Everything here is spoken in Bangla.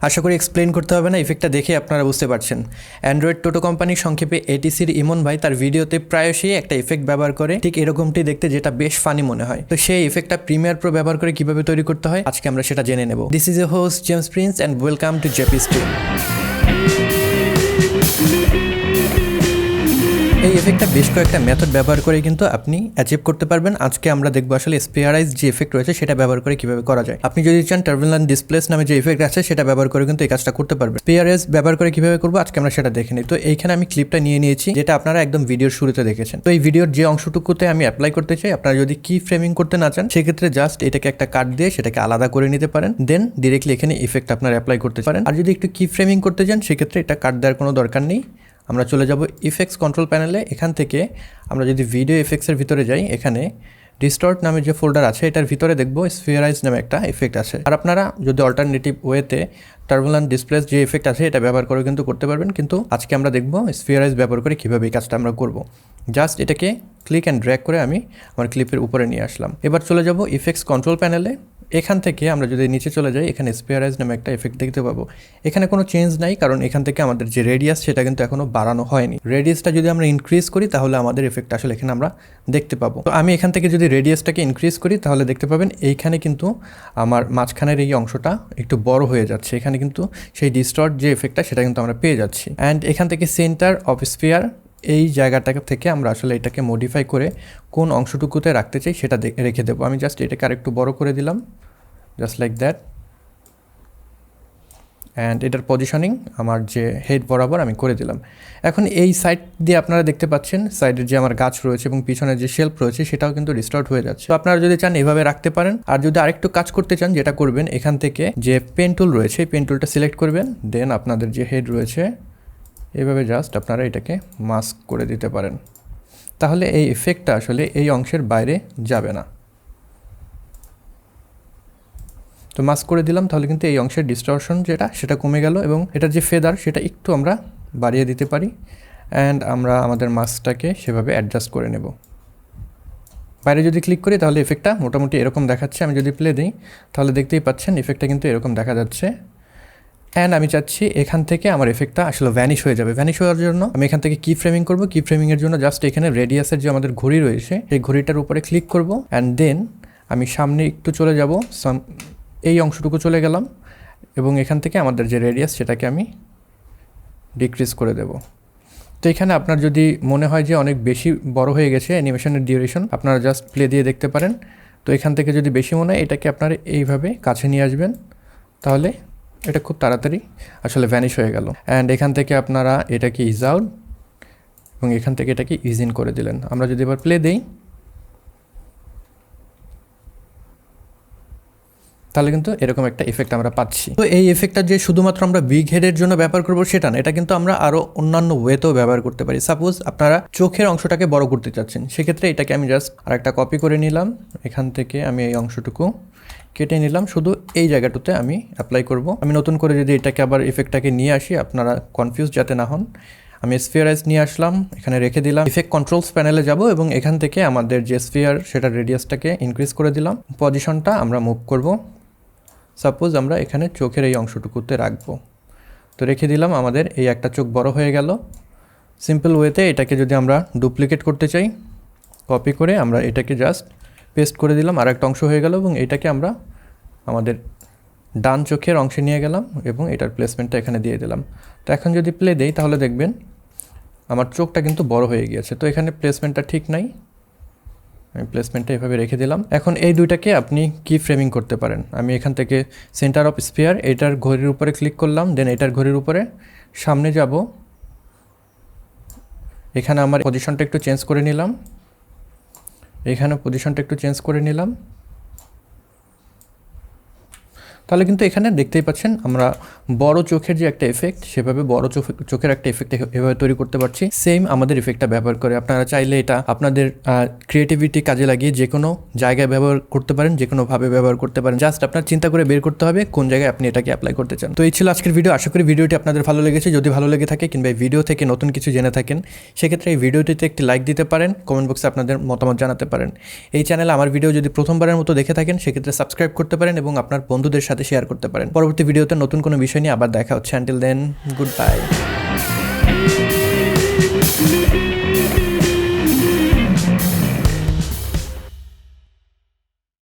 আশা করি এক্সপ্লেন করতে হবে না, ইফেক্টটা দেখে আপনারা বুঝতে পারছেন। অ্যান্ড্রয়েড টোটো কোম্পানির সংক্ষেপে এটিসির ইমন ভাই তার ভিডিওতে প্রায়শই একটা ইফেক্ট ব্যবহার করে, ঠিক এরকমটি দেখতে, যেটা বেশ ফানি মনে হয়। তো সেই ইফেক্টটা প্রিমিয়ার প্রো ব্যবহার করে কিভাবে তৈরি করতে হয় আজকে আমরা সেটা জেনে নেব। This is a host James Prince and welcome to JP stream. এই ইফেক্টটা বেশ কয়েকটা মেথড ব্যবহার করে কিন্তু আপনি অ্যাচিভ করতে পারবেন। আজকে আমরা দেখবো আসলে স্পেয়ারাইজ যে ইফেক্ট রয়েছে সেটা ব্যবহার করে কিভাবে করা যায়। আপনি যদি চান টার্বুলেন্ট ডিসপ্লেস নামে যে ইফেক্ট আছে সেটা ব্যবহার করে কিন্তু এই কাজটা করতে পারবেন। স্পেয়ারাইজ ব্যবহার করে কিভাবে করবো আজকে আমরা সেটা দেখে নিই। তো এইখানে আমি ক্লিপটা নিয়ে নিয়েছি, যেটা আপনারা একদম ভিডিওর শুরুতে দেখেছেন। তো এই ভিডিওর যে অংশটুকুতে আমি অ্যাপ্লাই করতে চাই, আপনারা যদি কি ফ্রেমিং করতে না চান সেক্ষেত্রে জাস্ট এটাকে একটা কাট দিয়ে সেটাকে আলাদা করে নিতে পারেন, দেন ডিরেক্টলি এখানে ইফেক্ট আপনারা অ্যাপ্লাই করতে পারেন। আর যদি একটু কি ফ্রেমিং করতে চান সেক্ষেত্রে এটা কাট দেওয়ার কোনো দরকার নেই। আমরা চলে যাব ইফেক্টস কন্ট্রোল প্যানেলে। এখান থেকে আমরা যদি ভিডিও এফেক্টসের ভিতরে যাই, এখানে ডিস্টর্ট নামে যে ফোল্ডার আছে এটার ভিতরে দেখবো স্ফিয়ারাইজ নামে একটা ইফেক্ট আছে। আর আপনারা যদি অল্টারনেটিভ ওয়েতে টার্বুলেন্ট ডিসপ্লেস যে ইফেক্ট আছে এটা ব্যবহার করে কিন্তু করতে পারবেন, কিন্তু আজকে আমরা দেখবো স্ফিয়ারাইজ ব্যবহার করে কীভাবে এই কাজটা আমরা করব। জাস্ট এটাকে ক্লিক অ্যান্ড ড্র্যাগ করে আমি আমার ক্লিপের উপরে নিয়ে আসলাম। এবার চলে যাব ইফেক্টস কন্ট্রোল প্যানেলে। এখান থেকে আমরা যদি নিচে চলে যাই, এখানে স্পেয়ারাইজ নামে একটা এফেক্ট দেখতে পাবো। এখানে কোনো চেঞ্জ নাই, কারণ এখান থেকে আমাদের যে রেডিয়াস সেটা কিন্তু এখনও বাড়ানো হয়নি। রেডিয়াসটা যদি আমরা ইনক্রিজ করি তাহলে আমাদের এফেক্ট আসলে এখানে আমরা দেখতে পাবো। তো আমি এখান থেকে যদি রেডিয়াসটাকে ইনক্রিজ করি তাহলে দেখতে পাবেন এইখানে কিন্তু আমার মাঝখানের এই অংশটা একটু বড় হয়ে যাচ্ছে। এখানে কিন্তু সেই ডিস্টর্ট যে এফেক্টটা সেটা কিন্তু আমরা পেয়ে যাচ্ছি। অ্যান্ড এখান থেকে সেন্টার অফ স্ফিয়ার এই জায়গাটা থেকে আমরা আসলে এটাকে মডিফাই করে কোন অংশটুকুতে রাখতে চাই সেটা রেখে দেবো। আমি জাস্ট এটাকে আরেকটু বড় করে দিলাম, জাস্ট লাইক দ্যাট। অ্যান্ড এটার পজিশনিং আমার যে হেড বরাবর আমি করে দিলাম। এখন এই সাইড দিয়ে আপনারা দেখতে পাচ্ছেন সাইডের যে আমার গাছ রয়েছে এবং পিছনের যে শেলফ রয়েছে সেটাও কিন্তু ডিস্টর্ট হয়ে যাচ্ছে। তো আপনারা যদি চান এভাবে রাখতে পারেন। আর যদি আরেকটু কাজ করতে চান যেটা করবেন, এখান থেকে যে পেন টুল রয়েছে এই পেন টুলটা সিলেক্ট করবেন, দেন আপনাদের যে হেড রয়েছে এভাবে জাস্ট আপনারা এটাকে মাস্ক করে দিতে পারেন। তাহলে এই ইফেক্টটা আসলে এই অংশের বাইরে যাবে না। তো মাস্ক করে দিলাম, তাহলে কিন্তু এই অংশের ডিস্টরশন যেটা সেটা কমে গেল এবং এটার যে ফেদার সেটা একটু আমরা বাড়িয়ে দিতে পারি। অ্যান্ড আমরা আমাদের মাস্কটাকে সেভাবে অ্যাডজাস্ট করে নেব। বাইরে যদি ক্লিক করি তাহলে ইফেক্টটা মোটামুটি এরকম দেখাচ্ছে। আমি যদি প্লে দিই তাহলে দেখতেই পাচ্ছেন ইফেক্টটা কিন্তু এরকম দেখা যাচ্ছে। অ্যান্ড আমি চাচ্ছি এখান থেকে আমার এফেক্টটা আসলে ভ্যানিশ হয়ে যাবে। ভ্যানিশ হওয়ার জন্য আমি এখান থেকে কি ফ্রেমিং করব। কি ফ্রেমিংয়ের জন্য জাস্ট এখানে রেডিয়াসের যে আমাদের ঘড়ি রয়েছে সেই ঘড়িটার উপরে ক্লিক করব। অ্যান্ড দেন আমি সামনে একটু চলে যাব, এই অংশটুকু চলে গেলাম এবং এখান থেকে আমাদের যে রেডিয়াস সেটাকে আমি ডিক্রিজ করে দেব। তো এখানে আপনার যদি মনে হয় যে অনেক বেশি বড় হয়ে গেছে অ্যানিমেশনের ডিউরেশন, আপনারা জাস্ট প্লে দিয়ে দেখতে পারেন। তো এখান থেকে যদি বেশি মনে হয় এটাকে আপনারা এইভাবে কাছে নিয়ে আসবেন, তাহলে এটা খুব তাড়াতাড়ি আসলে ভ্যানিশ হয়ে গেল। অ্যান্ড এখান থেকে আপনারা এটাকে ইজ আউট এবং এখান থেকে এটাকে ইজ ইন করে দিলেন। আমরা যদি এবার প্লে দিই তাহলে কিন্তু এরকম একটা এফেক্ট আমরা পাচ্ছি। তো এই এফেক্টটা যে শুধুমাত্র আমরা বিগ হেডের জন্য ব্যবহার করবো সেটা না, এটা কিন্তু আমরা আরও অন্যান্য ওয়েতেও ব্যবহার করতে পারি। সাপোজ আপনারা চোখের অংশটাকে বড় করতে চাচ্ছেন, সেক্ষেত্রে এটাকে আমি জাস্ট আর একটা কপি করে নিলাম। এখান থেকে আমি এই অংশটুকু কেটে নিলাম, শুধু এই জায়গাটাতে আমি অ্যাপ্লাই করব। আমি নতুন করে যদি এটাকে আবার ইফেক্টটাকে নিয়ে আসি, আপনারা কনফিউজ যাতে না হন, আমি স্ফিয়ারাইজ নিয়ে আসলাম, এখানে রেখে দিলাম। ইফেক্ট কন্ট্রোলস প্যানেলে যাব এবং এখান থেকে আমাদের যে স্ফিয়ার সেটার রেডিয়াসটাকে ইনক্রিজ করে দিলাম। পজিশনটা আমরা মুভ করব। সাপোজ আমরা এখানে চোখের এই অংশটুকুতে রাখবো, তো রেখে দিলাম। আমাদের এই একটা চোখ বড় হয়ে গেল। সিম্পল ওয়েতে এটাকে যদি আমরা ডুপ্লিকেট করতে চাই, কপি করে আমরা এটাকে জাস্ট পেস্ট করে দিলাম, আর একটা অংশ হয়ে গেল এবং এটাকে আমরা আমাদের ডান চোখের অংশে নিয়ে গেলাম এবং এটার প্লেসমেন্টটা এখানে দিয়ে দিলাম। তো এখন যদি প্লে দেই তাহলে দেখবেন আমার চোখটা কিন্তু বড় হয়ে গিয়েছে। তো এখানে প্লেসমেন্টটা ঠিক নাই, আমি প্লেসমেন্টটা এভাবে রেখে দিলাম। এখন এই দুইটাকে আপনি কি ফ্রেমিং করতে পারেন। আমি এখান থেকে সেন্টার অফ স্ফিয়ার এটার ঘড়ির উপরে ক্লিক করলাম, দেন এটার ঘড়ির উপরে সামনে যাব। এখানে আমার পজিশনটা একটু চেঞ্জ করে নিলাম, এখানে পজিশনটা একটু চেঞ্জ করে নিলাম। তাহলে কিন্তু এখানে দেখতেই পাচ্ছেন আমরা বড় চোখের যে একটা এফেক্ট, সেভাবে বড় চোখের একটা এফেক্ট এভাবে তৈরি করতে পারছি। সেম আমাদের এফেক্টটা ব্যবহার করে আপনারা চাইলে এটা আপনাদের ক্রিয়েটিভিটি কাজে লাগিয়ে যে কোনো জায়গায় ব্যবহার করতে পারেন, যে কোনোভাবে ব্যবহার করতে পারেন। জাস্ট আপনার চিন্তা করে বের করতে হবে কোন জায়গায় আপনি এটাকে অ্যাপ্লাই করতে চান। তো এই ছিল আজকের ভিডিও। আশা করি ভিডিওটি আপনাদের ভালো লেগেছে। যদি ভালো লেগে থাকে কিংবা এই ভিডিও থেকে নতুন কিছু জেনে থাকেন, সেক্ষেত্রে এই ভিডিওটিতে একটি লাইক দিতে পারেন, কমেন্ট বক্সে আপনাদের মতামত জানাতে পারেন। এই চ্যানেলে আমার ভিডিও যদি প্রথমবারের মতো দেখে থাকেন সেক্ষেত্রে সাবস্ক্রাইব করতে পারেন এবং আপনার বন্ধুদের সাথে সাথে শেয়ার করতে পারেন। পরবর্তী ভিডিওতে নতুন কোনো বিষয় নিয়ে আবার দেখা হচ্ছে। Until then, good bye.